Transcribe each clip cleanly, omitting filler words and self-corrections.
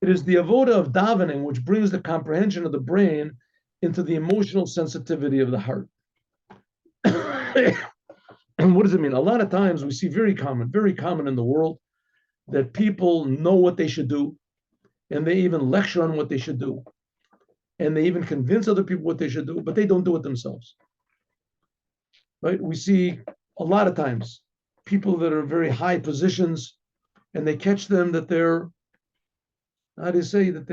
It is the avoda of davening which brings the comprehension of the brain into the emotional sensitivity of the heart. And what does it mean? A lot of times we see very common in the world that people know what they should do, and they even lecture on what they should do, and they even convince other people what they should do, but they don't do it themselves. Right? We see a lot of times people that are very high positions, and they catch them that they're, how do you say, that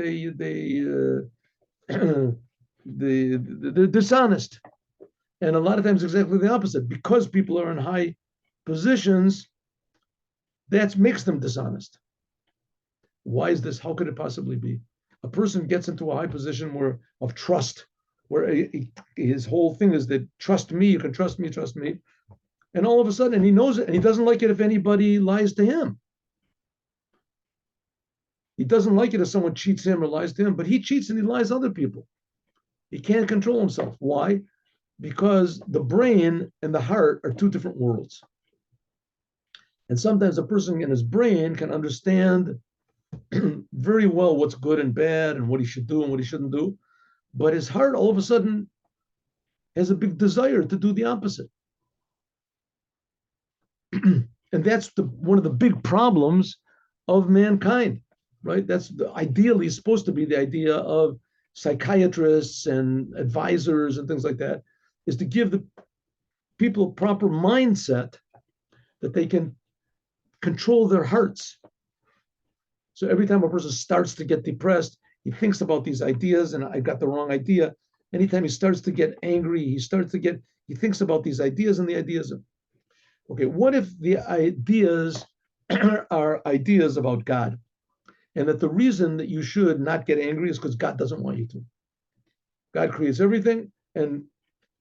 they're dishonest. And a lot of times exactly the opposite. Because people are in high positions, that makes them dishonest. Why is this? How could it possibly be? A person gets into a high position of trust, where his whole thing is that trust me, you can trust me, trust me. And all of a sudden, and he knows it, and he doesn't like it if anybody lies to him. He doesn't like it if someone cheats him or lies to him, but he cheats and he lies to other people. He can't control himself. Why? Because the brain and the heart are two different worlds. And sometimes a person in his brain can understand very well what's good and bad and what he should do and what he shouldn't do. But his heart all of a sudden has a big desire to do the opposite. And that's one of the big problems of mankind, right? That's ideally supposed to be the idea of psychiatrists and advisors and things like that, is to give the people a proper mindset that they can control their hearts. So every time a person starts to get depressed, he thinks about these ideas, and I got the wrong idea. Anytime he starts to get angry, he thinks about these ideas, and the ideas of, okay, what if the ideas are ideas about God? And that the reason that you should not get angry is because God doesn't want you to. God creates everything, and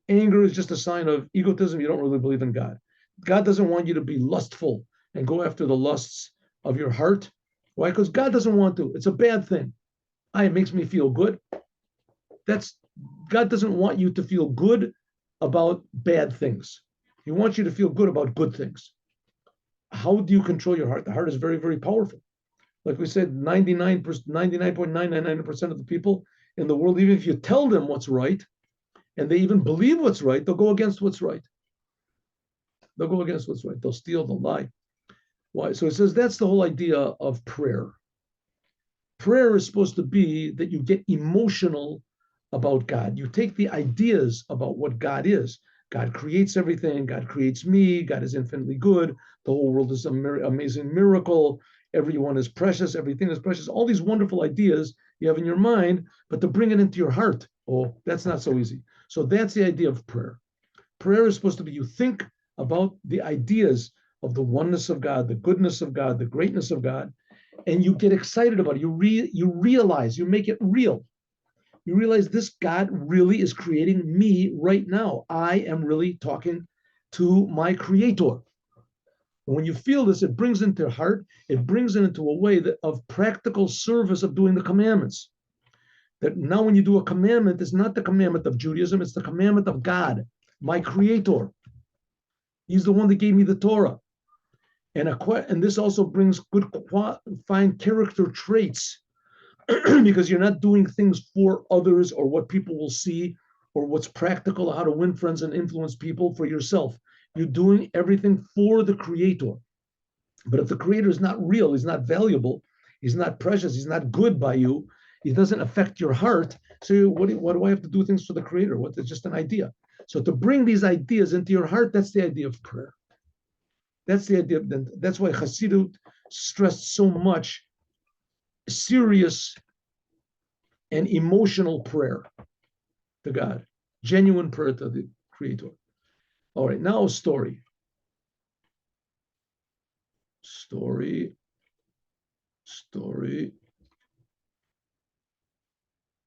anger is just a sign of egotism. You don't really believe in God. God doesn't want you to be lustful and go after the lusts of your heart. Why? Because God doesn't want to. It's a bad thing. It makes me feel good. God doesn't want you to feel good about bad things. He wants you to feel good about good things. How do you control your heart? The heart is very, very powerful. Like we said, 99.999% of the people in the world, even if you tell them what's right, and they even believe what's right, they'll go against what's right. They'll go against what's right. They'll steal, they'll lie. Why? So it says that's the whole idea of prayer. Prayer is supposed to be that you get emotional about God. You take the ideas about what God is. God creates everything. God creates me. God is infinitely good. The whole world is an amazing miracle. Everyone is precious. Everything is precious. All these wonderful ideas you have in your mind, but to bring it into your heart, that's not so easy. So that's the idea of prayer. Prayer is supposed to be you think about the ideas of the oneness of God, the goodness of God, the greatness of God, and you get excited about it. You realize, you make it real. You realize this God really is creating me right now. I am really talking to my creator. And when you feel this, it brings into your heart, it brings it into a way of practical service of doing the commandments. That now when you do a commandment, it's not the commandment of Judaism, it's the commandment of God, my creator. He's the one that gave me the Torah. And this also brings good, fine character traits because you're not doing things for others or what people will see or what's practical, how to win friends and influence people for yourself. You're doing everything for the creator. But if the creator is not real, he's not valuable, he's not precious, he's not good by you, he doesn't affect your heart. So what do I have to do things for the creator? It's just an idea. So to bring these ideas into your heart, that's the idea of prayer. That's the idea. That's why Hasidut stressed so much serious and emotional prayer to God, genuine prayer to the Creator. All right, now a story. Story.